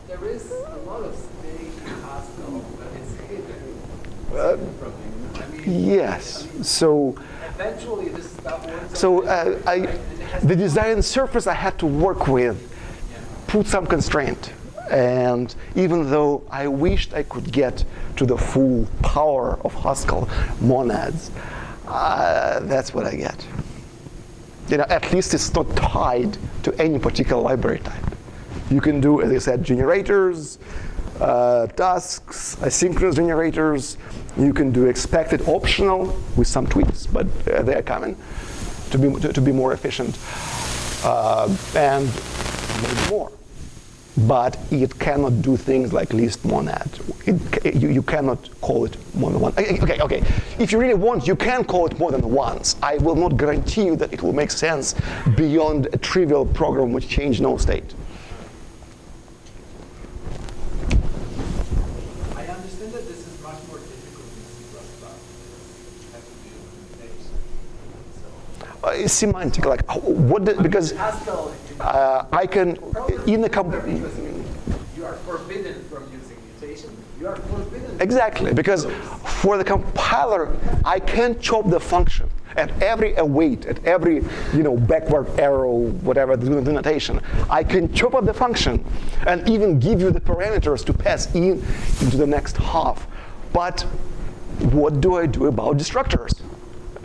There is a lot of state in Haskell, but it's hidden from you. I mean, Yes. So eventually this stuff works. So the design surface I had to work with put some constraint. And even though I wished I could get to the full power of Haskell monads, that's what I get. At least it's not tied to any particular library type. You can do, as I said, generators, tasks, asynchronous generators. You can do expected optional with some tweaks, but they are coming to be more efficient, and maybe more. But it cannot do things like list monad. You cannot call it more than one. Okay. If you really want, you can call it more than once. I will not guarantee you that it will make sense beyond a trivial program which change no state. I understand that this is much more difficult in C++. You have to do implementation. It's semantic, like because Haskell, I can in the you are forbidden from using mutation. You are forbidden. Exactly, because for the compiler, I can chop the function at every await, at every backward arrow, whatever the notation. I can chop up the function and even give you the parameters to pass into the next half. But what do I do about destructors,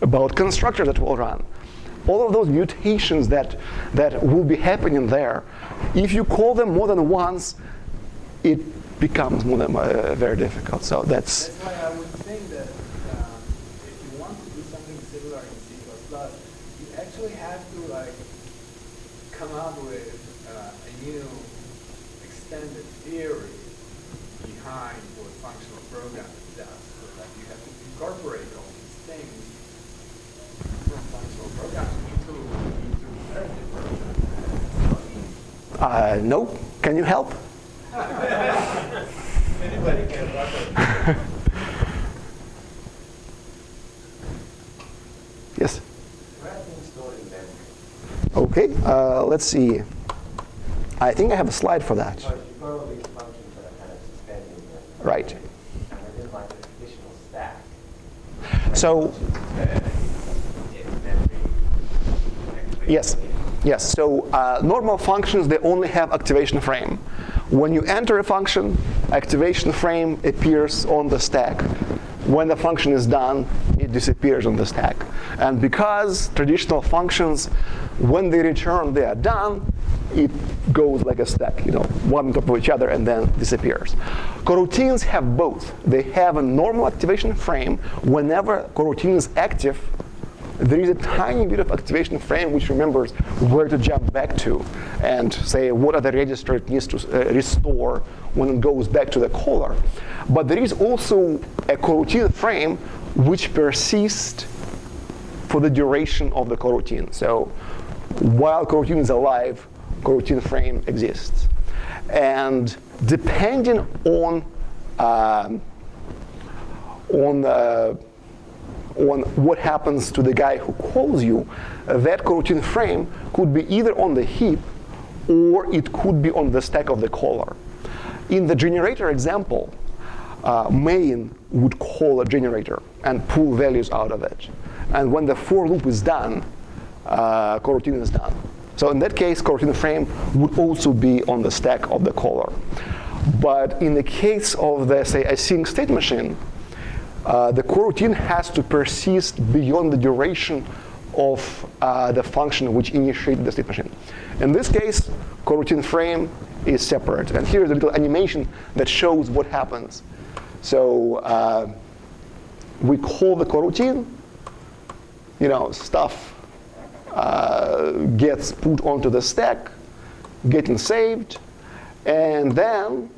about constructors that will run? All of those mutations that will be happening there, if you call them more than once, it becomes very difficult. So that's why I would think that if you want to do something similar in C++, you actually have to come up with a new extended theory behind what functional programming does, so that you have to incorporate all these things from functional programming into narrative programming. no, Can you help? Anybody can work. Yes? Where are things stored in memory? Okay, let's see. I think I have a slide for that. So if you go to these functions that are kind of suspended in memory, Right. and within like a traditional stack, So, in memory, yes. Yes, so normal functions, they only have activation frame. When you enter a function, activation frame appears on the stack. When the function is done, it disappears on the stack. And because traditional functions, when they return, they are done, it goes like a stack, one on top of each other and then disappears. Coroutines have both. They have a normal activation frame. Whenever coroutine is active, there is a tiny bit of activation frame which remembers where to jump back to and say what are the register it needs to restore when it goes back to the caller. But there is also a coroutine frame which persists for the duration of the coroutine. So while coroutine is alive, coroutine frame exists. And depending on what happens to the guy who calls you, that coroutine frame could be either on the heap or it could be on the stack of the caller. In the generator example, main would call a generator and pull values out of it. And when the for loop is done, coroutine is done. So in that case, coroutine frame would also be on the stack of the caller. But in the case of the, say, async state machine, the coroutine has to persist beyond the duration of the function which initiated the state machine. In this case, coroutine frame is separate. And here's a little animation that shows what happens. So we call the coroutine, stuff gets put onto the stack, getting saved, and then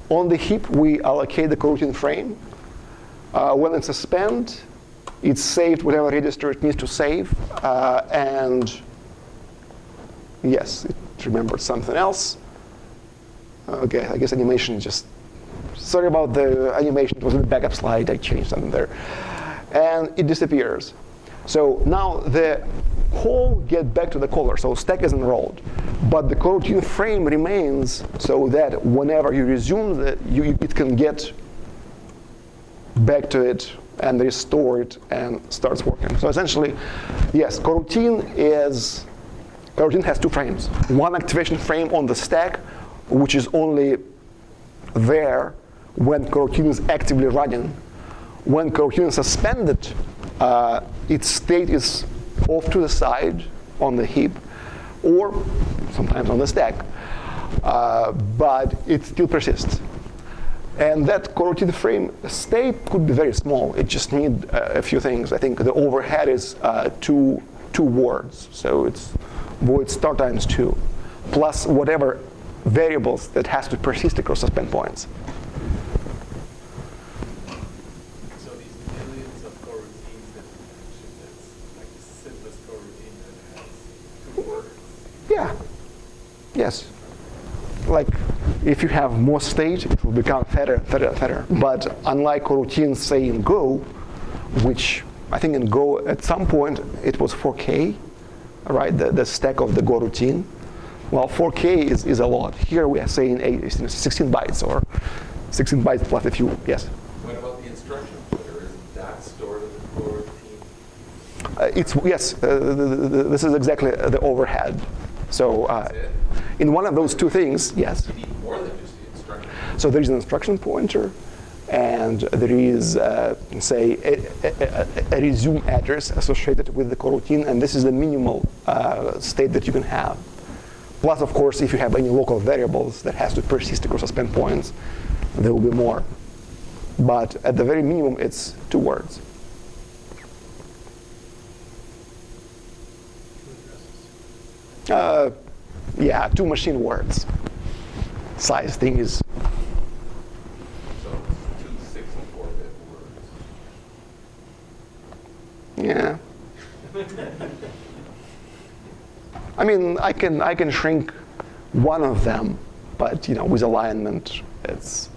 on the heap, we allocate the coroutine frame. When it's suspend, it's saved whatever register it needs to save. And yes, it remembered something else. Okay, I guess animation just, sorry about the animation, it was in the backup slide, I changed something there. And it disappears. So now the call get back to the caller, so stack is enrolled. But the coroutine frame remains so that whenever you resume it can get back to it and restore it and starts working. So essentially, yes, coroutine has two frames. One activation frame on the stack, which is only there when coroutine is actively running. When coroutine is suspended, its state is off to the side on the heap, or sometimes on the stack, but it still persists. And that coroutine frame state could be very small. It just needs a few things. I think the overhead is two words, so it's void start times 2, plus whatever variables that has to persist across suspend points. So these millions of coroutines that you mentioned, that's like the simplest coroutine that has 2 words. Yeah. Yes. Like if you have more state, it will become fatter. But unlike coroutines, say in Go, which I think in Go at some point it was 4K, right? The stack of the Go routine. Well, 4K is a lot. Here we are saying 16 bytes or 16 bytes plus a few. Yes. What about the instruction footer? Isn't that stored in the coroutine? Yes. This is exactly the overhead. So in one of those two things, yes. You need more than just the instruction. So there is an instruction pointer, and there is, say, a resume address associated with the coroutine, and this is the minimal state that you can have. Plus, of course, if you have any local variables that has to persist across suspend points, there will be more. But at the very minimum, it's 2 words. Yeah, 2 machine words. Size thing is. So 2 64-bit words. Yeah. I mean, I can shrink one of them, but with alignment, it's